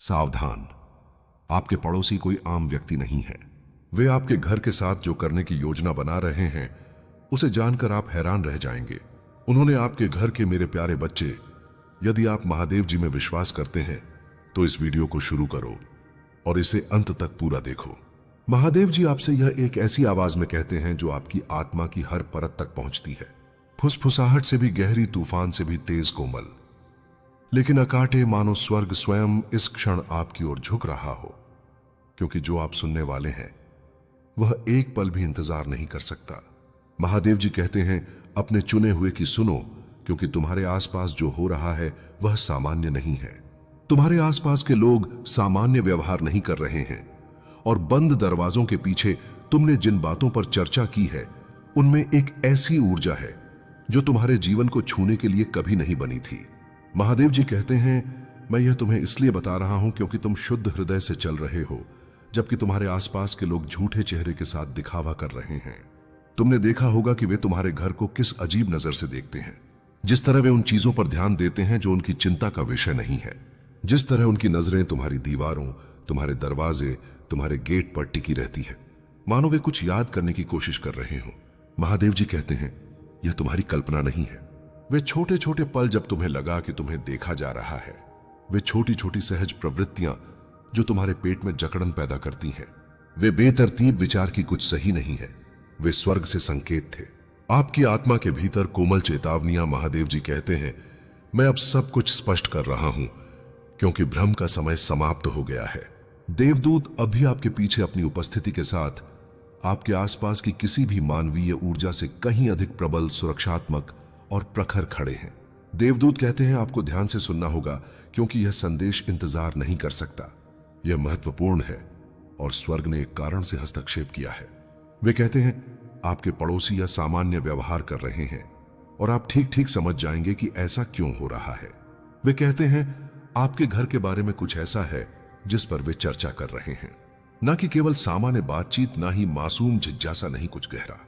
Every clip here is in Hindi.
सावधान, आपके पड़ोसी कोई आम व्यक्ति नहीं है। वे आपके घर के साथ जो करने की योजना बना रहे हैं उसे जानकर आप हैरान रह जाएंगे। उन्होंने आपके घर के मेरे प्यारे बच्चे, यदि आप महादेव जी में विश्वास करते हैं तो इस वीडियो को शुरू करो और इसे अंत तक पूरा देखो। महादेव जी आपसे यह एक ऐसी आवाज में कहते हैं जो आपकी आत्मा की हर परत तक पहुंचती है, फुसफुसाहट से भी गहरी, तूफान से भी तेज कोमल, लेकिन अकाटे मानो स्वर्ग स्वयं इस क्षण आपकी ओर झुक रहा हो, क्योंकि जो आप सुनने वाले हैं वह एक पल भी इंतजार नहीं कर सकता। महादेव जी कहते हैं, अपने चुने हुए की सुनो, क्योंकि तुम्हारे आसपास जो हो रहा है वह सामान्य नहीं है। तुम्हारे आसपास के लोग सामान्य व्यवहार नहीं कर रहे हैं और बंद दरवाजों के पीछे तुमने जिन बातों पर चर्चा की है उनमें एक ऐसी ऊर्जा है जो तुम्हारे जीवन को छूने के लिए कभी नहीं बनी थी। महादेव जी कहते हैं, मैं यह तुम्हें इसलिए बता रहा हूं क्योंकि तुम शुद्ध हृदय से चल रहे हो, जबकि तुम्हारे आसपास के लोग झूठे चेहरे के साथ दिखावा कर रहे हैं। तुमने देखा होगा कि वे तुम्हारे घर को किस अजीब नजर से देखते हैं, जिस तरह वे उन चीजों पर ध्यान देते हैं जो उनकी चिंता का विषय नहीं है, जिस तरह उनकी नजरें तुम्हारी दीवारों, तुम्हारे दरवाजे, तुम्हारे गेट पर टिकी रहती है, मानो वे कुछ याद करने की कोशिश कर रहे हो। महादेव जी कहते हैं, यह तुम्हारी कल्पना नहीं है। वे छोटे छोटे पल जब तुम्हें लगा कि तुम्हें देखा जा रहा है, वे छोटी छोटी सहज प्रवृत्तियां जो तुम्हारे पेट में जकड़न पैदा करती हैं, वे बेतरतीब विचार की कुछ सही नहीं है, वे स्वर्ग से संकेत थे, आपकी आत्मा के भीतर कोमल चेतावनियां। महादेव जी कहते हैं, मैं अब सब कुछ स्पष्ट कर रहा हूं क्योंकि भ्रम का समय समाप्त हो गया है। देवदूत अभी आपके पीछे अपनी उपस्थिति के साथ आपके आसपास की किसी भी मानवीय ऊर्जा से कहीं अधिक प्रबल, सुरक्षात्मक और प्रखर खड़े हैं। देवदूत कहते हैं, आपको ध्यान से सुनना होगा क्योंकि यह संदेश इंतजार नहीं कर सकता, यह महत्वपूर्ण है और स्वर्ग ने एक कारण से हस्तक्षेप किया है। वे कहते हैं, आपके पड़ोसी या सामान्य व्यवहार कर रहे हैं और आप ठीक ठीक समझ जाएंगे कि ऐसा क्यों हो रहा है। वे कहते हैं, आपके घर के बारे में कुछ ऐसा है जिस पर वे चर्चा कर रहे हैं, ना कि केवल सामान्य बातचीत, ना ही मासूम जिज्ञासा, नहीं कुछ गहरा,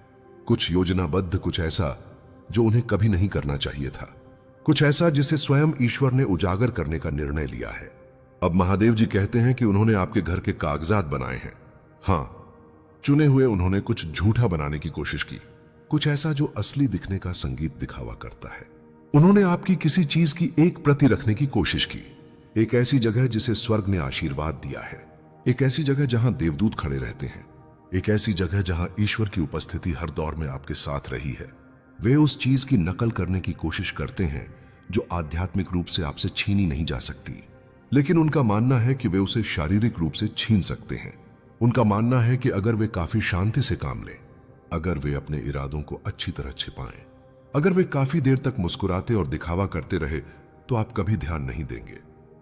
कुछ योजनाबद्ध, कुछ ऐसा जो उन्हें कभी नहीं करना चाहिए था, कुछ ऐसा जिसे स्वयं ईश्वर ने उजागर करने का निर्णय लिया है। अब महादेव जी कहते हैं कि उन्होंने आपके घर के कागजात बनाए हैं। हां, चुने हुए उन्होंने कुछ झूठा बनाने की कोशिश की, कुछ ऐसा जो असली दिखने का संगीत दिखावा करता है। उन्होंने आपकी किसी चीज की एक प्रति रखने की कोशिश की, एक ऐसी जगह जिसे स्वर्ग ने आशीर्वाद दिया है, एक ऐसी जगह जहां देवदूत खड़े रहते हैं, एक ऐसी जगह जहां ईश्वर की उपस्थिति हर दौर में आपके साथ रही है। वे उस चीज की नकल करने की कोशिश करते हैं जो आध्यात्मिक रूप से आपसे छीनी नहीं जा सकती, लेकिन उनका मानना है कि वे उसे शारीरिक रूप से छीन सकते हैं। उनका मानना है कि अगर वे काफी शांति से काम लें, अगर वे अपने इरादों को अच्छी तरह छिपाएं, अगर वे काफी देर तक मुस्कुराते और दिखावा करते रहे तो आप कभी ध्यान नहीं देंगे।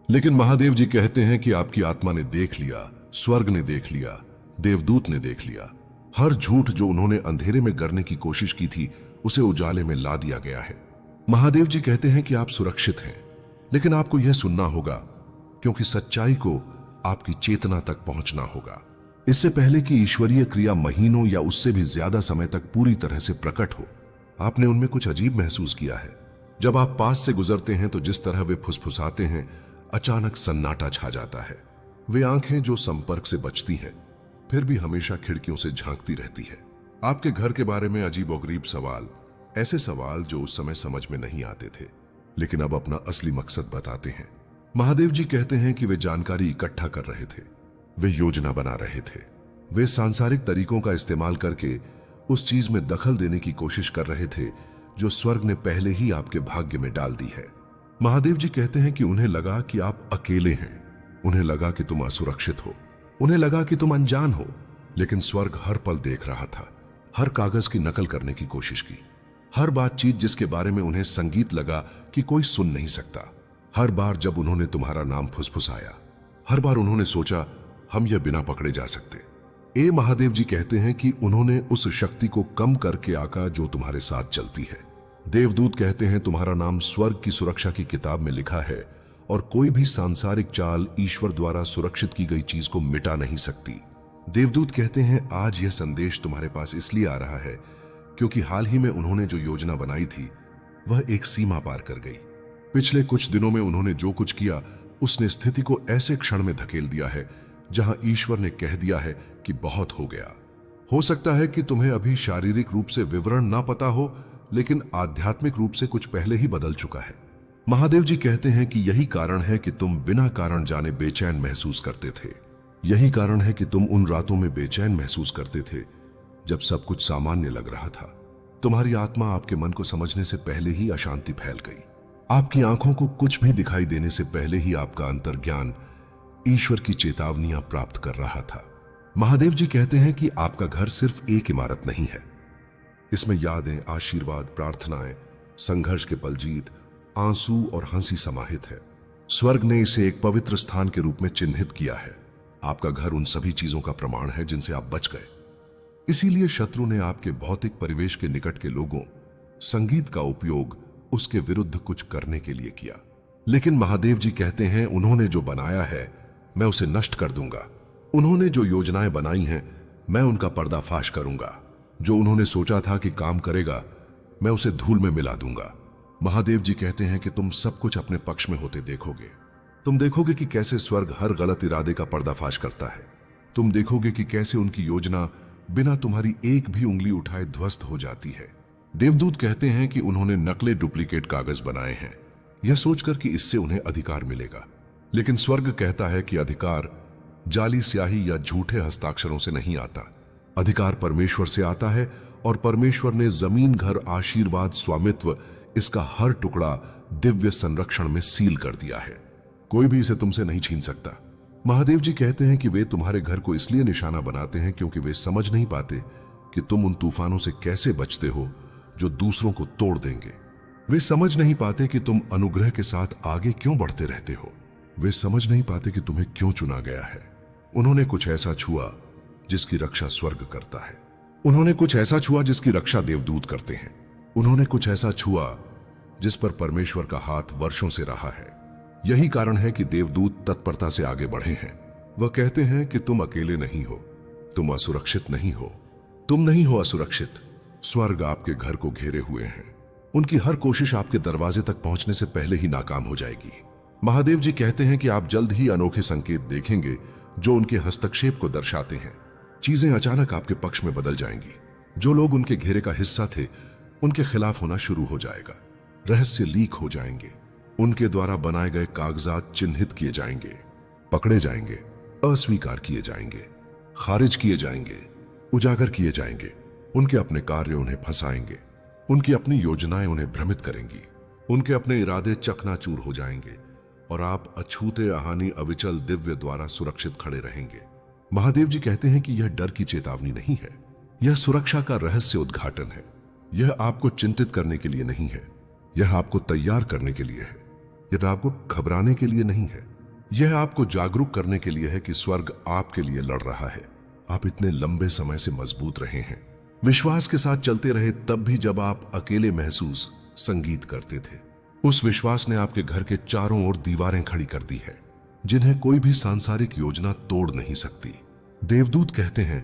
लेकिन महादेव जी कहते हैं कि आपकी आत्मा ने देख लिया, स्वर्ग ने देख लिया, देवदूत ने देख लिया। हर झूठ जो उन्होंने अंधेरे में करने की कोशिश की थी उसे उजाले में ला दिया गया है। महादेव जी कहते हैं कि आप सुरक्षित हैं, लेकिन आपको यह सुनना होगा क्योंकि सच्चाई को आपकी चेतना तक पहुंचना होगा। इससे पहले कि ईश्वरीय क्रिया महीनों या उससे भी ज्यादा समय तक पूरी तरह से प्रकट हो, आपने उनमें कुछ अजीब महसूस किया है। जब आप पास से गुजरते हैं तो जिस तरह वे फुसफुसाते हैं, अचानक सन्नाटा छा जाता है। वे आंखें जो संपर्क से बचती हैं फिर भी हमेशा खिड़कियों से झांकती रहती है। आपके घर के बारे में अजीबोगरीब सवाल, ऐसे सवाल जो उस समय समझ में नहीं आते थे लेकिन अब अपना असली मकसद बताते हैं। महादेव जी कहते हैं कि वे जानकारी इकट्ठा कर रहे थे, वे योजना बना रहे थे, वे सांसारिक तरीकों का इस्तेमाल करके उस चीज में दखल देने की कोशिश कर रहे थे जो स्वर्ग ने पहले ही आपके भाग्य में डाल दी है। महादेव जी कहते हैं कि उन्हें लगा कि आप अकेले हैं, उन्हें लगा कि तुम असुरक्षित हो, उन्हें लगा कि तुम अनजान हो, लेकिन स्वर्ग हर पल देख रहा था, हर कागज की नकल करने की कोशिश की, हर बातचीत जिसके बारे में उन्हें संगीत लगा कि कोई सुन नहीं सकता, हर बार जब उन्होंने तुम्हारा नाम फुसफुसाया, हर बार उन्होंने सोचा हम यह बिना पकड़े जा सकते। महादेव जी कहते हैं कि उन्होंने उस शक्ति को कम करके आका जो तुम्हारे साथ चलती है। देवदूत कहते हैं, तुम्हारा नाम स्वर्ग की सुरक्षा की किताब में लिखा है और कोई भी सांसारिक चाल ईश्वर द्वारा सुरक्षित की गई चीज को मिटा नहीं सकती। देवदूत कहते हैं, आज यह संदेश तुम्हारे पास इसलिए आ रहा है क्योंकि हाल ही में उन्होंने जो योजना बनाई थी वह एक सीमा पार कर गई। पिछले कुछ दिनों में उन्होंने जो कुछ किया उसने स्थिति को ऐसे क्षण में धकेल दिया है जहां ईश्वर ने कह दिया है कि बहुत हो गया। हो सकता है कि तुम्हें अभी शारीरिक रूप से विवरण ना पता हो, लेकिन आध्यात्मिक रूप से कुछ पहले ही बदल चुका है। महादेव जी कहते हैं कि यही कारण है कि तुम बिना कारण जाने बेचैन महसूस करते थे। यही कारण है कि तुम उन रातों में बेचैन महसूस करते थे जब सब कुछ सामान्य लग रहा था। तुम्हारी आत्मा आपके मन को समझने से पहले ही अशांति फैल गई। आपकी आंखों को कुछ भी दिखाई देने से पहले ही आपका अंतर्ज्ञान ईश्वर की चेतावनियां प्राप्त कर रहा था। महादेव जी कहते हैं कि आपका घर सिर्फ एक इमारत नहीं है। इसमें यादें, आशीर्वाद, प्रार्थनाएं, संघर्ष के पल, जीत, आंसू और हंसी समाहित है। स्वर्ग ने इसे एक पवित्र स्थान के रूप में चिन्हित किया है। आपका घर उन सभी चीजों का प्रमाण है जिनसे आप बच गए। इसीलिए शत्रु ने आपके भौतिक परिवेश के निकट के लोगों, संगीत का उपयोग उसके विरुद्ध कुछ करने के लिए किया। लेकिन महादेव जी कहते हैं, उन्होंने जो बनाया है मैं उसे नष्ट कर दूंगा। उन्होंने जो योजनाएं बनाई हैं मैं उनका पर्दाफाश करूंगा। जो उन्होंने सोचा था कि काम करेगा मैं उसे धूल में मिला दूंगा। महादेव जी कहते हैं कि तुम सब कुछ अपने पक्ष में होते देखोगे। तुम देखोगे कि कैसे स्वर्ग हर गलत इरादे का पर्दाफाश करता है। तुम देखोगे कि कैसे उनकी योजना बिना तुम्हारी एक भी उंगली उठाए ध्वस्त हो जाती है। देवदूत कहते हैं कि उन्होंने नकली डुप्लीकेट कागज बनाए हैं, यह सोचकर कि इससे उन्हें अधिकार मिलेगा। लेकिन स्वर्ग कहता है कि अधिकार जाली स्याही या झूठे हस्ताक्षरों से नहीं आता। अधिकार परमेश्वर से आता है और परमेश्वर ने जमीन, घर, आशीर्वाद, स्वामित्व, इसका हर टुकड़ा दिव्य संरक्षण में सील कर दिया है। कोई भी इसे तुमसे नहीं छीन सकता। महादेव जी कहते हैं कि वे तुम्हारे घर को इसलिए निशाना बनाते हैं क्योंकि वे समझ नहीं पाते कि तुम उन तूफानों से कैसे बचते हो जो दूसरों को तोड़ देंगे। वे समझ नहीं पाते कि तुम अनुग्रह के साथ आगे क्यों बढ़ते रहते हो। वे समझ नहीं पाते कि तुम्हें क्यों चुना गया है। उन्होंने कुछ ऐसा छुआ जिसकी रक्षा स्वर्ग करता है। उन्होंने कुछ ऐसा छुआ जिसकी रक्षा देवदूत करते हैं। उन्होंने कुछ ऐसा छुआ जिस पर परमेश्वर का हाथ वर्षों से रहा है। यही कारण है कि देवदूत तत्परता से आगे बढ़े हैं। वह कहते हैं कि तुम अकेले नहीं हो, तुम असुरक्षित नहीं हो, तुम नहीं हो असुरक्षित। स्वर्ग आपके घर को घेरे हुए हैं। उनकी हर कोशिश आपके दरवाजे तक पहुंचने से पहले ही नाकाम हो जाएगी। महादेव जी कहते हैं कि आप जल्द ही अनोखे संकेत देखेंगे जो उनके हस्तक्षेप को दर्शाते हैं। चीजें अचानक आपके पक्ष में बदल जाएंगी। जो लोग उनके घेरे का हिस्सा थे उनके खिलाफ होना शुरू हो जाएगा। रहस्य लीक हो जाएंगे। उनके द्वारा बनाए गए कागजात चिन्हित किए जाएंगे, पकड़े जाएंगे, अस्वीकार किए जाएंगे, खारिज किए जाएंगे, उजागर किए जाएंगे। उनके अपने कार्य उन्हें फंसाएंगे। उनकी अपनी योजनाएं उन्हें भ्रमित करेंगी। उनके अपने इरादे चकनाचूर हो जाएंगे और आप अछूते, आहानी, अविचल, दिव्य द्वारा सुरक्षित खड़े रहेंगे। महादेव जी कहते हैं कि यह डर की चेतावनी नहीं है, यह सुरक्षा का रहस्य उद्घाटन है। यह आपको चिंतित करने के लिए नहीं है, यह आपको तैयार करने के लिए है। यह आपको घबराने के लिए नहीं है, यह आपको जागरूक करने के लिए है कि स्वर्ग आपके लिए लड़ रहा है। आप इतने लंबे समय से मजबूत रहे हैं, विश्वास के साथ चलते रहे, तब भी जब आप अकेले महसूस संगीत करते थे। उस विश्वास ने आपके घर के चारों ओर दीवारें खड़ी कर दी है जिन्हें कोई भी सांसारिक योजना तोड़ नहीं सकती। देवदूत कहते हैं,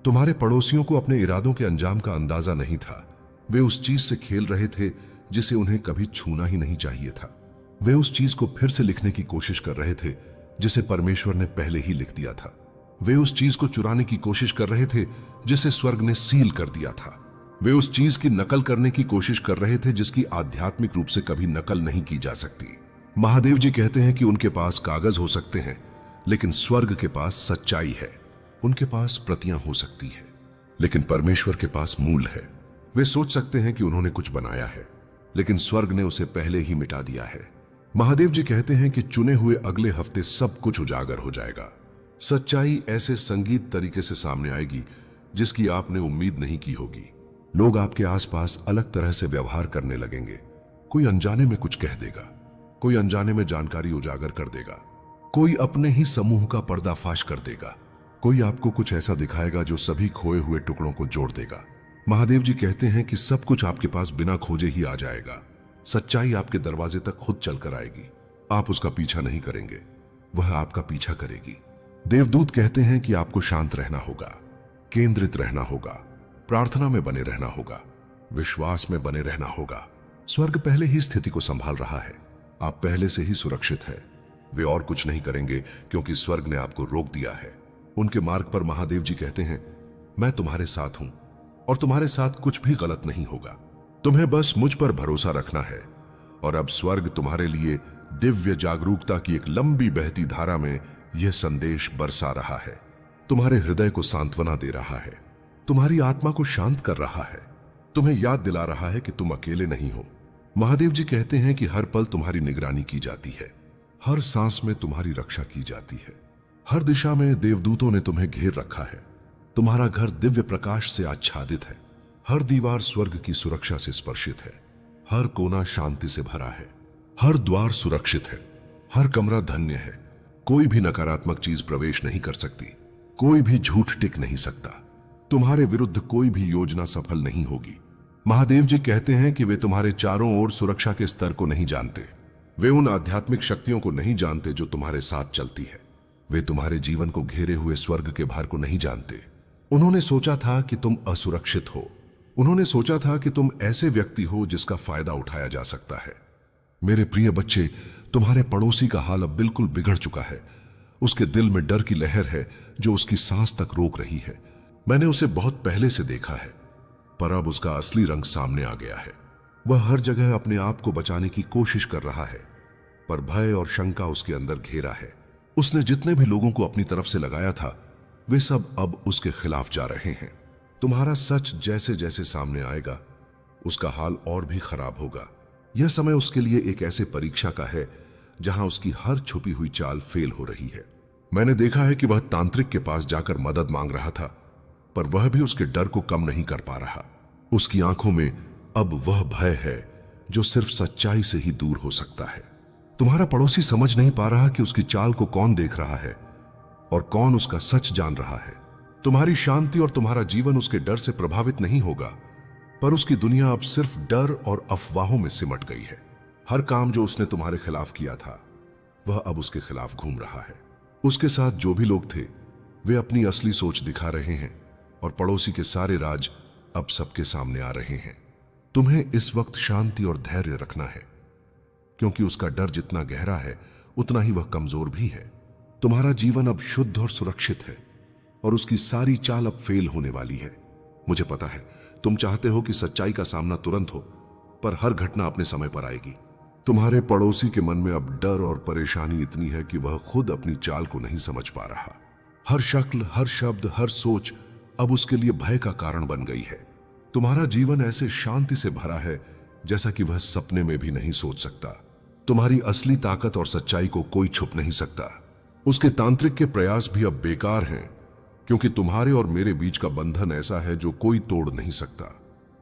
तुम्हारे पड़ोसियों को अपने इरादों के अंजाम का अंदाजा नहीं था। वे उस चीज से खेल रहे थे जिसे उन्हें कभी छूना ही नहीं चाहिए था। वे उस चीज को फिर से लिखने की कोशिश कर रहे थे जिसे परमेश्वर ने पहले ही लिख दिया था। वे उस चीज को चुराने की कोशिश कर रहे थे जिसे स्वर्ग ने सील कर दिया था। वे उस चीज की नकल करने की कोशिश कर रहे थे जिसकी आध्यात्मिक रूप से कभी नकल नहीं की जा सकती। महादेव जी कहते हैं कि उनके पास कागज हो सकते हैं, लेकिन स्वर्ग के पास सच्चाई है। उनके पास प्रतियां हो सकती है, लेकिन परमेश्वर के पास मूल है। वे सोच सकते हैं कि उन्होंने कुछ बनाया है, लेकिन स्वर्ग ने उसे पहले ही मिटा दिया है। महादेव जी कहते हैं कि चुने हुए अगले हफ्ते सब कुछ उजागर हो जाएगा। सच्चाई ऐसे संगीत तरीके से सामने आएगी जिसकी आपने उम्मीद नहीं की होगी। लोग आपके आसपास अलग तरह से व्यवहार करने लगेंगे। कोई अनजाने में कुछ कह देगा, कोई अनजाने में जानकारी उजागर कर देगा, कोई अपने ही समूह का पर्दाफाश कर देगा, कोई आपको कुछ ऐसा दिखाएगा जो सभी खोए हुए टुकड़ों को जोड़ देगा। महादेव जी कहते हैं कि सब कुछ आपके पास बिना खोजे ही आ जाएगा। सच्चाई आपके दरवाजे तक खुद चलकर आएगी। आप उसका पीछा नहीं करेंगे, वह आपका पीछा करेगी। देवदूत कहते हैं कि आपको शांत रहना होगा, केंद्रित रहना होगा, प्रार्थना में बने रहना होगा, विश्वास में बने रहना होगा। स्वर्ग पहले ही स्थिति को संभाल रहा है। आप पहले से ही सुरक्षित है। वे और कुछ नहीं करेंगे क्योंकि स्वर्ग ने आपको रोक दिया है। उनके मार्ग पर महादेव जी कहते हैं, मैं तुम्हारे साथ हूं और तुम्हारे साथ कुछ भी गलत नहीं होगा। तुम्हें बस मुझ पर भरोसा रखना है। और अब स्वर्ग तुम्हारे लिए दिव्य जागरूकता की एक लंबी बहती धारा में यह संदेश बरसा रहा है, तुम्हारे हृदय को सांत्वना दे रहा है, तुम्हारी आत्मा को शांत कर रहा है, तुम्हें याद दिला रहा है कि तुम अकेले नहीं हो। महादेव जी कहते हैं कि हर पल तुम्हारी निगरानी की जाती है, हर सांस में तुम्हारी रक्षा की जाती है, हर दिशा में देवदूतों ने तुम्हें घेर रखा है। तुम्हारा घर दिव्य प्रकाश से आच्छादित है, हर दीवार स्वर्ग की सुरक्षा से स्पर्शित है, हर कोना शांति से भरा है, हर द्वार सुरक्षित है, हर कमरा धन्य है। कोई भी नकारात्मक चीज प्रवेश नहीं कर सकती, कोई भी झूठ टिक नहीं सकता, तुम्हारे विरुद्ध कोई भी योजना सफल नहीं होगी। महादेव जी कहते हैं कि वे तुम्हारे चारों ओर सुरक्षा के स्तर को नहीं जानते, वे उन आध्यात्मिक शक्तियों को नहीं जानते जो तुम्हारे साथ चलती है, वे तुम्हारे जीवन को घेरे हुए स्वर्ग के भार को नहीं जानते। उन्होंने सोचा था कि तुम असुरक्षित हो, उन्होंने सोचा था कि तुम ऐसे व्यक्ति हो जिसका फायदा उठाया जा सकता है। मेरे प्रिय बच्चे, तुम्हारे पड़ोसी का हाल अब बिल्कुल बिगड़ चुका है। उसके दिल में डर की लहर है जो उसकी सांस तक रोक रही है। मैंने उसे बहुत पहले से देखा है, पर अब उसका असली रंग सामने आ गया है। वह हर जगह अपने आप को बचाने की कोशिश कर रहा है, पर भय और शंका उसके अंदर घेरा है। उसने जितने भी लोगों को अपनी तरफ से लगाया था, वे सब अब उसके खिलाफ जा रहे हैं। तुम्हारा सच जैसे जैसे सामने आएगा, उसका हाल और भी खराब होगा। यह समय उसके लिए एक ऐसे परीक्षा का है जहां उसकी हर छुपी हुई चाल फेल हो रही है। मैंने देखा है कि वह तांत्रिक के पास जाकर मदद मांग रहा था, पर वह भी उसके डर को कम नहीं कर पा रहा। उसकी आंखों में अब वह भय है जो सिर्फ सच्चाई से ही दूर हो सकता है। तुम्हारा पड़ोसी समझ नहीं पा रहा कि उसकी चाल को कौन देख रहा है और कौन उसका सच जान रहा है। तुम्हारी शांति और तुम्हारा जीवन उसके डर से प्रभावित नहीं होगा, पर उसकी दुनिया अब सिर्फ डर और अफवाहों में सिमट गई है। हर काम जो उसने तुम्हारे खिलाफ किया था, वह अब उसके खिलाफ घूम रहा है। उसके साथ जो भी लोग थे, वे अपनी असली सोच दिखा रहे हैं और पड़ोसी के सारे राज अब सबके सामने आ रहे हैं। तुम्हें इस वक्त शांति और धैर्य रखना है, क्योंकि उसका डर जितना गहरा है, उतना ही वह कमजोर भी है। तुम्हारा जीवन अब शुद्ध और सुरक्षित है और उसकी सारी चाल अब फेल होने वाली है। मुझे पता है तुम चाहते हो कि सच्चाई का सामना तुरंत हो, पर हर घटना अपने समय पर आएगी। तुम्हारे पड़ोसी के मन में अब डर और परेशानी इतनी है कि वह खुद अपनी चाल को नहीं समझ पा रहा। हर शक्ल, हर शब्द, हर सोच अब उसके लिए भय का कारण बन गई है। तुम्हारा जीवन ऐसे शांति से भरा है जैसा कि वह सपने में भी नहीं सोच सकता। तुम्हारी असली ताकत और सच्चाई को कोई छुप नहीं सकता। उसके तांत्रिक के प्रयास भी अब बेकार हैं, क्योंकि तुम्हारे और मेरे बीच का बंधन ऐसा है जो कोई तोड़ नहीं सकता।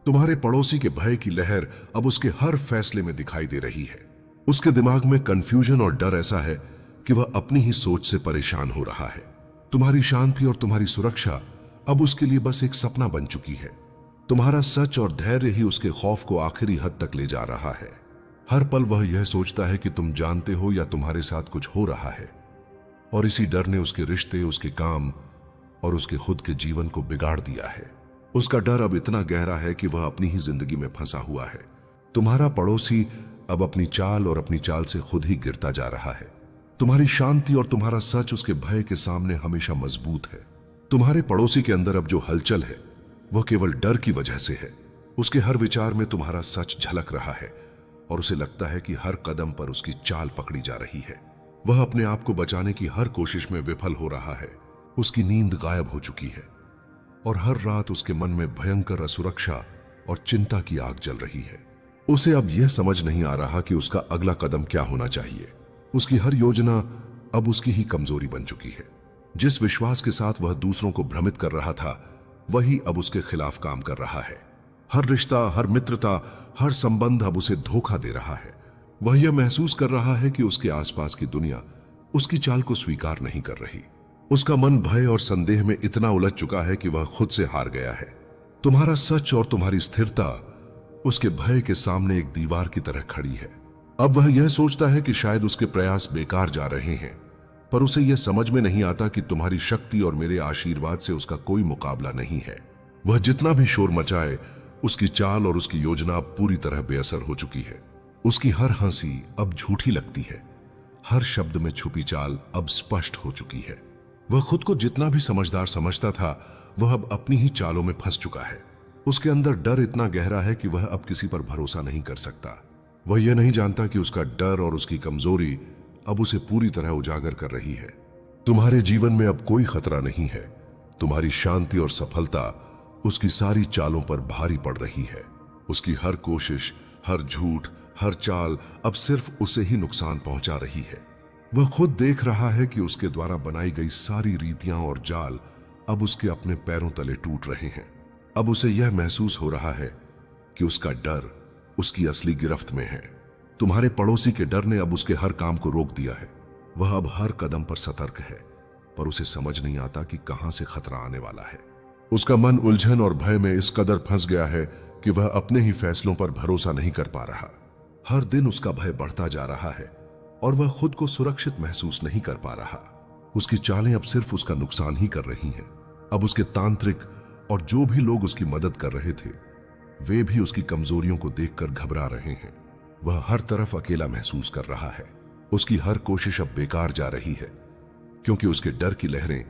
तुम्हारे पड़ोसी के भय की लहर अब उसके हर फैसले में दिखाई दे रही है। उसके दिमाग में कंफ्यूजन और डर ऐसा है कि वह अपनी ही सोच से परेशान हो रहा है। तुम्हारी शांति और तुम्हारी सुरक्षा अब उसके लिए बस एक सपना बन चुकी है। तुम्हारा सच और धैर्य ही उसके खौफ को आखिरी हद तक ले जा रहा है। हर पल वह यह सोचता है कि तुम जानते हो या तुम्हारे साथ कुछ हो रहा है, और इसी डर ने उसके रिश्ते, उसके काम और उसके खुद के जीवन को बिगाड़ दिया है। उसका डर अब इतना गहरा है कि वह अपनी ही जिंदगी में फंसा हुआ है। तुम्हारा पड़ोसी अब अपनी चाल और अपनी चाल से खुद ही गिरता जा रहा है। तुम्हारी शांति और तुम्हारा सच उसके भय के सामने हमेशा मजबूत है। तुम्हारे पड़ोसी के अंदर अब जो हलचल है, वह केवल डर की वजह से है। उसके हर विचार में तुम्हारा सच झलक रहा है और उसे लगता है कि हर कदम पर उसकी चाल पकड़ी जा रही है। वह अपने आप को बचाने की हर कोशिश में विफल हो रहा है। उसकी नींद गायब हो चुकी है और हर रात उसके मन में भयंकर असुरक्षा और चिंता की आग जल रही है। उसे अब यह समझ नहीं आ रहा कि उसका अगला कदम क्या होना चाहिए। उसकी हर योजना अब उसकी ही कमजोरी बन चुकी है। जिस विश्वास के साथ वह दूसरों को भ्रमित कर रहा था, वही अब उसके खिलाफ काम कर रहा है। हर रिश्ता, हर मित्रता, हर संबंध अब उसे धोखा दे रहा है। वह यह महसूस कर रहा है कि उसके आसपास की दुनिया उसकी चाल को स्वीकार नहीं कर रही। उसका मन भय और संदेह में इतना उलझ चुका है कि वह खुद से हार गया है। तुम्हारा सच और तुम्हारी स्थिरता उसके भय के सामने एक दीवार की तरह खड़ी है। अब वह यह सोचता है कि शायद उसके प्रयास बेकार जा रहे हैं, पर उसे यह समझ में नहीं आता कि तुम्हारी शक्ति और मेरे आशीर्वाद से उसका कोई मुकाबला नहीं है। वह जितना भी शोर मचाए, उसकी चाल और उसकी योजना अब पूरी तरह बेअसर हो चुकी है। उसकी हर हंसी अब झूठी लगती है, हर शब्द में छुपी चाल अब स्पष्ट हो चुकी है। वह खुद को जितना भी समझदार समझता था, वह अब अपनी ही चालों में फंस चुका है। उसके अंदर डर इतना गहरा है कि वह अब किसी पर भरोसा नहीं कर सकता। वह यह नहीं जानता कि उसका डर और उसकी कमजोरी अब उसे पूरी तरह उजागर कर रही है। तुम्हारे जीवन में अब कोई खतरा नहीं है। तुम्हारी शांति और सफलता उसकी सारी चालों पर भारी पड़ रही है। उसकी हर कोशिश, हर झूठ, हर चाल अब सिर्फ उसे ही नुकसान पहुंचा रही है। वह खुद देख रहा है कि उसके द्वारा बनाई गई सारी रीतियां और जाल अब उसके अपने पैरों तले टूट रहे हैं। अब उसे यह महसूस हो रहा है कि उसका डर उसकी असली गिरफ्त में है। तुम्हारे पड़ोसी के डर ने अब उसके हर काम को रोक दिया है। वह अब हर कदम पर सतर्क है, पर उसे समझ नहीं आता कि कहां से खतरा आने वाला है। उसका मन उलझन और भय में इस कदर फंस गया है कि वह अपने ही फैसलों पर भरोसा नहीं कर पा रहा। हर दिन उसका भय बढ़ता जा रहा है और वह खुद को सुरक्षित महसूस नहीं कर पा रहा। उसकी चालें अब सिर्फ उसका नुकसान ही कर रही हैं। अब उसके तांत्रिक और जो भी लोग उसकी मदद कर रहे थे, वे भी उसकी कमजोरियों को देखकर घबरा रहे हैं। वह हर तरफ अकेला महसूस कर रहा है। उसकी हर कोशिश अब बेकार जा रही है, क्योंकि उसके डर की लहरें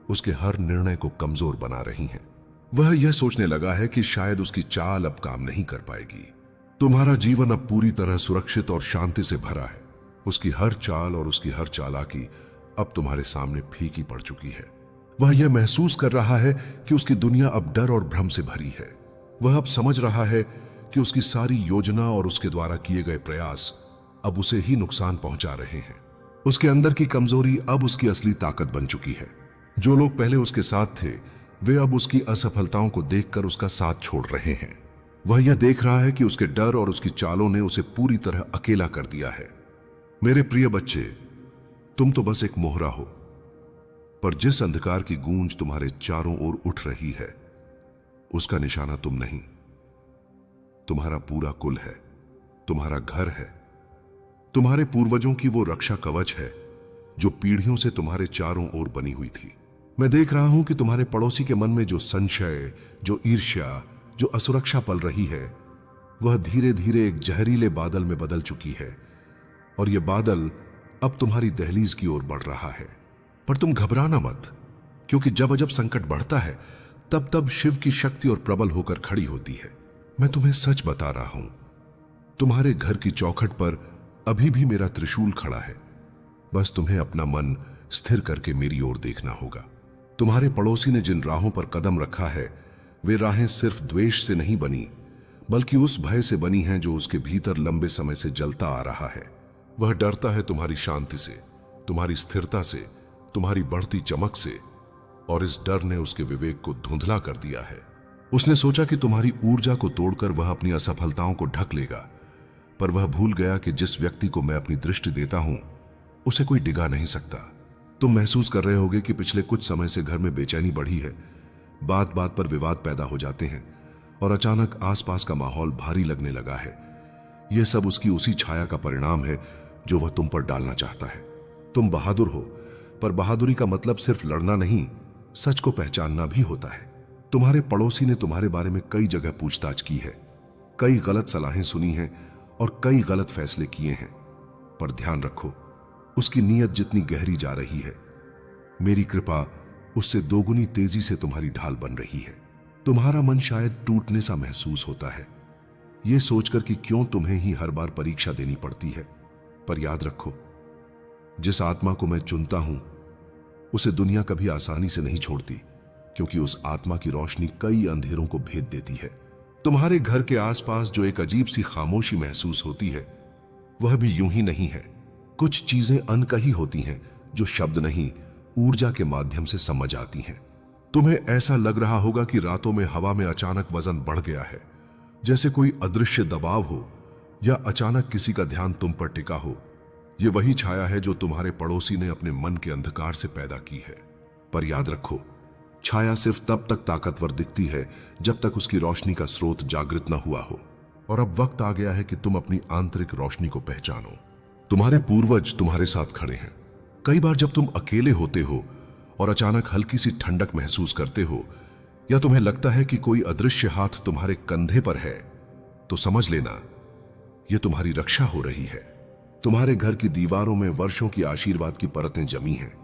उसके हर निर्णय को कमजोर बना रही हैं। वह यह सोचने लगा है कि शायद उसकी चाल अब काम नहीं कर पाएगी। तुम्हारा जीवन अब पूरी तरह सुरक्षित और शांति से भरा है। उसकी हर चाल और उसकी हर चालाकी अब तुम्हारे सामने फीकी पड़ चुकी है। वह यह महसूस कर रहा है कि उसकी दुनिया अब डर और भ्रम से भरी है। वह अब समझ रहा है कि उसकी सारी योजना और उसके द्वारा किए गए प्रयास अब उसे ही नुकसान पहुंचा रहे हैं। उसके अंदर की कमजोरी अब उसकी असली ताकत बन चुकी है। जो लोग पहले उसके साथ थे, वे अब उसकी असफलताओं को देखकर उसका साथ छोड़ रहे हैं। वह यह देख रहा है कि उसके डर और उसकी चालों ने उसे पूरी तरह अकेला कर दिया है। मेरे प्रिय बच्चे, तुम तो बस एक मोहरा हो, पर जिस अंधकार की गूंज तुम्हारे चारों ओर उठ रही है, उसका निशाना तुम नहीं, तुम्हारा पूरा कुल है, तुम्हारा घर है, तुम्हारे पूर्वजों की वो रक्षा कवच है जो पीढ़ियों से तुम्हारे चारों ओर बनी हुई थी। मैं देख रहा हूं कि तुम्हारे पड़ोसी के मन में जो संशय, जो ईर्ष्या, जो असुरक्षा पल रही है, वह धीरे धीरे एक जहरीले बादल में बदल चुकी है और यह बादल अब तुम्हारी दहलीज की ओर बढ़ रहा है। पर तुम घबराना मत, क्योंकि जब जब संकट बढ़ता है, तब तब शिव की शक्ति और प्रबल होकर खड़ी होती है। मैं तुम्हें सच बता रहा हूं, तुम्हारे घर की चौखट पर अभी भी मेरा त्रिशूल खड़ा है। बस तुम्हें अपना मन स्थिर करके मेरी ओर देखना होगा। तुम्हारे पड़ोसी ने जिन राहों पर कदम रखा है, वे राहें सिर्फ द्वेष से नहीं बनी, बल्कि उस भय से बनी हैं जो उसके भीतर लंबे समय से जलता आ रहा है। वह डरता है तुम्हारी शांति से, तुम्हारी स्थिरता से, तुम्हारी बढ़ती चमक से, और इस डर ने उसके विवेक को धुंधला कर दिया है। उसने सोचा कि तुम्हारी ऊर्जा को तोड़कर वह अपनी असफलताओं को ढक लेगा, पर वह भूल गया कि जिस व्यक्ति को मैं अपनी दृष्टि देता हूं, उसे कोई डिगा नहीं सकता। तुम महसूस कर रहे होगे कि पिछले कुछ समय से घर में बेचैनी बढ़ी है। बात बात पर विवाद पैदा हो जाते हैं और अचानक आसपास का माहौल भारी लगने लगा है। यह सब उसकी उसी छाया का परिणाम है जो वह तुम पर डालना चाहता है। तुम बहादुर हो, पर बहादुरी का मतलब सिर्फ लड़ना नहीं, सच को पहचानना भी होता है। तुम्हारे पड़ोसी ने तुम्हारे बारे में कई जगह पूछताछ की है, कई गलत सलाहें सुनी हैं और कई गलत फैसले किए हैं, पर ध्यान रखो, उसकी नीयत जितनी गहरी जा रही है, मेरी कृपा उससे दोगुनी तेजी से तुम्हारी ढाल बन रही है। तुम्हारा मन शायद टूटने सा महसूस होता है, यह सोचकर कि क्यों तुम्हें ही हर बार परीक्षा देनी पड़ती है, पर याद रखो, जिस आत्मा को मैं चुनता हूं, उसे दुनिया कभी आसानी से नहीं छोड़ती, क्योंकि उस आत्मा की रोशनी कई अंधेरों को भेद देती है। तुम्हारे घर के आसपास जो एक अजीब सी खामोशी महसूस होती है, वह भी यूं ही नहीं है। कुछ चीजें अनकही होती हैं जो शब्द नहीं, ऊर्जा के माध्यम से समझ आती हैं। तुम्हें ऐसा लग रहा होगा कि रातों में हवा में अचानक वजन बढ़ गया है, जैसे कोई अदृश्य दबाव हो या अचानक किसी का ध्यान तुम पर टिका हो। यह वही छाया है जो तुम्हारे पड़ोसी ने अपने मन के अंधकार से पैदा की है। पर याद रखो, छाया सिर्फ तब तक ताकतवर दिखती है जब तक उसकी रोशनी का स्रोत जागृत न हुआ हो। और अब वक्त आ गया है कि तुम अपनी आंतरिक रोशनी को पहचानो। तुम्हारे पूर्वज तुम्हारे साथ खड़े हैं। कई बार जब तुम अकेले होते हो और अचानक हल्की सी ठंडक महसूस करते हो, या तुम्हें लगता है कि कोई अदृश्य हाथ तुम्हारे कंधे पर है, तो समझ लेना, यह तुम्हारी रक्षा हो रही है। तुम्हारे घर की दीवारों में वर्षों की आशीर्वाद की परतें जमी हैं।